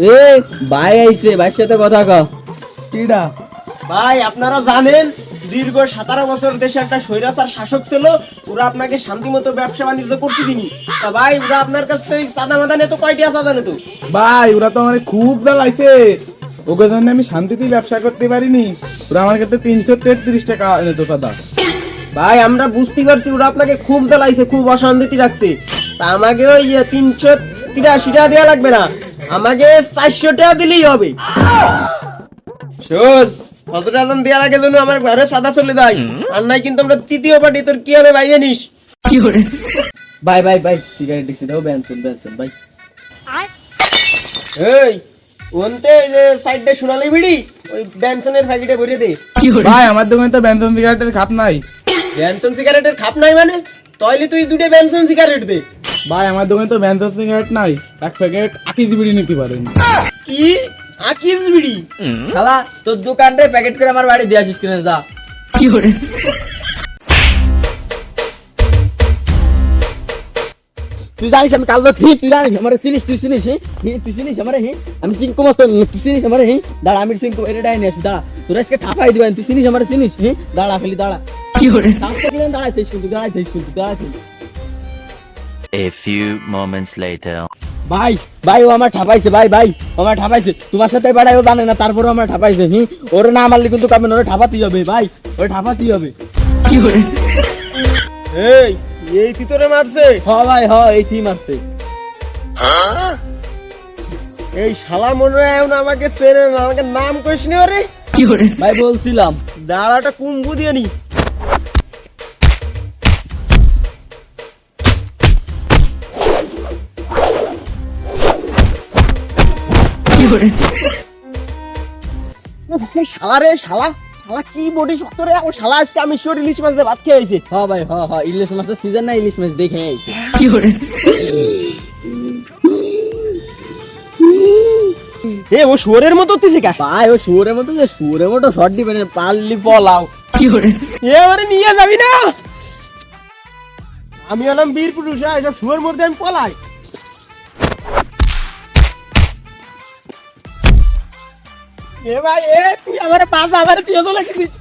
এ ভাই আইছে, ভাইয়ের সাথে কথা কও। কিডা? ভাই আপনারা জানেন দীর্ঘ 17 বছর দেশে একটা স্বৈরাচার শাসক ছিল, ওরা আপনাকে শান্তিমতো ব্যবসা বাণিজ্য করতে দিনি। তা ভাই ওরা আপনার কাছ থেকে চাঁদা মাদা নিত, কয়টা চাঁদা নিত? ভাই ওরা তো আমার খুব জ্বালাইছে, ওকে জন্য আমি শান্তিতে ব্যবসা করতে পারিনি। ওরা আমার কাছে 333 টাকা নিত সাদা। ভাই আমরা বুঝতে পারছি ওরা আপনাকে খুব জ্বালাইছে, খুব অশান্তিতে রাখছে। তা আমাকে ওই 383 টাকা দেওয়া লাগবে না, আমাকে 400 টাকা দিলেই হবে। শোন, ফজর আজান দেওয়ার আগে যেন আমার ঘরে সাদা চলে যায়, আর নাই কিন্তু আমরা তৃতীয় পার্টি। তোর কি হবে ভাই জানিস? ভাই ভাই ভাই সিগারেট দিছি দাও, বেনসন বেনসন ভাই। এই ওনতে যে সাইডে সোনালী বিড়ি, ওই বেনসনের প্যাকেটে ভরে দে। ভাই আমার দোকানে তো বেনসন সিগারেটের খাপ নাই। বেনসন সিগারেটের খাপ নাই মানে? তাইলে তুই দুটো বেনসন সিগারেট দে। ভাই আমার দোকানে তো বেনসন সিগারেট নাই, এক প্যাকেট আকিজ বিড়ি নিতে পারেন। কি আকিস বিড়ি? শালা তোর দোকান রে প্যাকেট করে আমার বাড়ি দিয়ে আসিস কিনে যা। তুই জানিস আমি কাল তুই জানিস আমার চিনিস, তুই চিনিস তুই চিনিস আমার আমি সিংকু মস্ত, তুই চিনিস আমার দাঁড়া আমি সিংকু এটা ডাই নিয়ে আসি, দাঁড়া তোরা আজকে ঠাপাই দিবেন। তুই চিনিস আমার চিনিস দাঁড়া খালি দাঁড়া। কি করে দাঁড়াইছিস কিন্তু দাঁড়াইছিস কিন্তু দাঁড়াইছিস। A few moments later. ভাই ভাই ও আমার ঠাপাইছে, ভাই ভাই আমার ঠাপাইছে, তোমার সাথে বেড়াই ও জানে না, তারপরে আমার ঠাপাইছে। ওরে না মারলে কিন্তু কামে ওরে ঠাপাতেই হবে ভাই, ওরে ঠাপাতেই হবে। এই তুই তোরে মারছে? হ ভাই হ, এই কি মারছে। এই শালা মনে হয় এখন আমাকে চেনে না, আমাকে নাম কইস নি ওরে। ভাই বলছিলাম দাঁড়াটা কুম্ভু দিয়ে নি। শালা রে শালা, শালা কি বডি শক্ত রে। ও শালা আজকে আমি শিওর ইলিশ মাছ দিয়ে ভাত খেয়ে আইছে। হ ভাই হ হ, ইলিশ মাছের সিজন না, ইলিশ মাছ দেখে আইছে। ও শুয়োরের মতো তুই কা ভাই ও শুয়োরের মতো, যে শুয়োরের মতো শর্ট দিবেন পারলি পলাও। আমারে নিয়ে যাবি না, আমি হলাম বীর পুরুষ, এসব শুয়োর মধ্যে আমি পলাই। ভাই তুই আমার পাশ আবার তুই চলে গেছিস।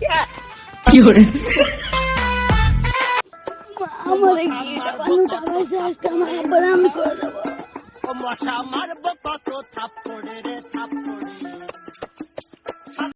আমার গিটা বানুটা হয়েছে আজকে আমার আব্বার আমি করে দেবো। মশা মারবো কত থাপ্পড়ে রে।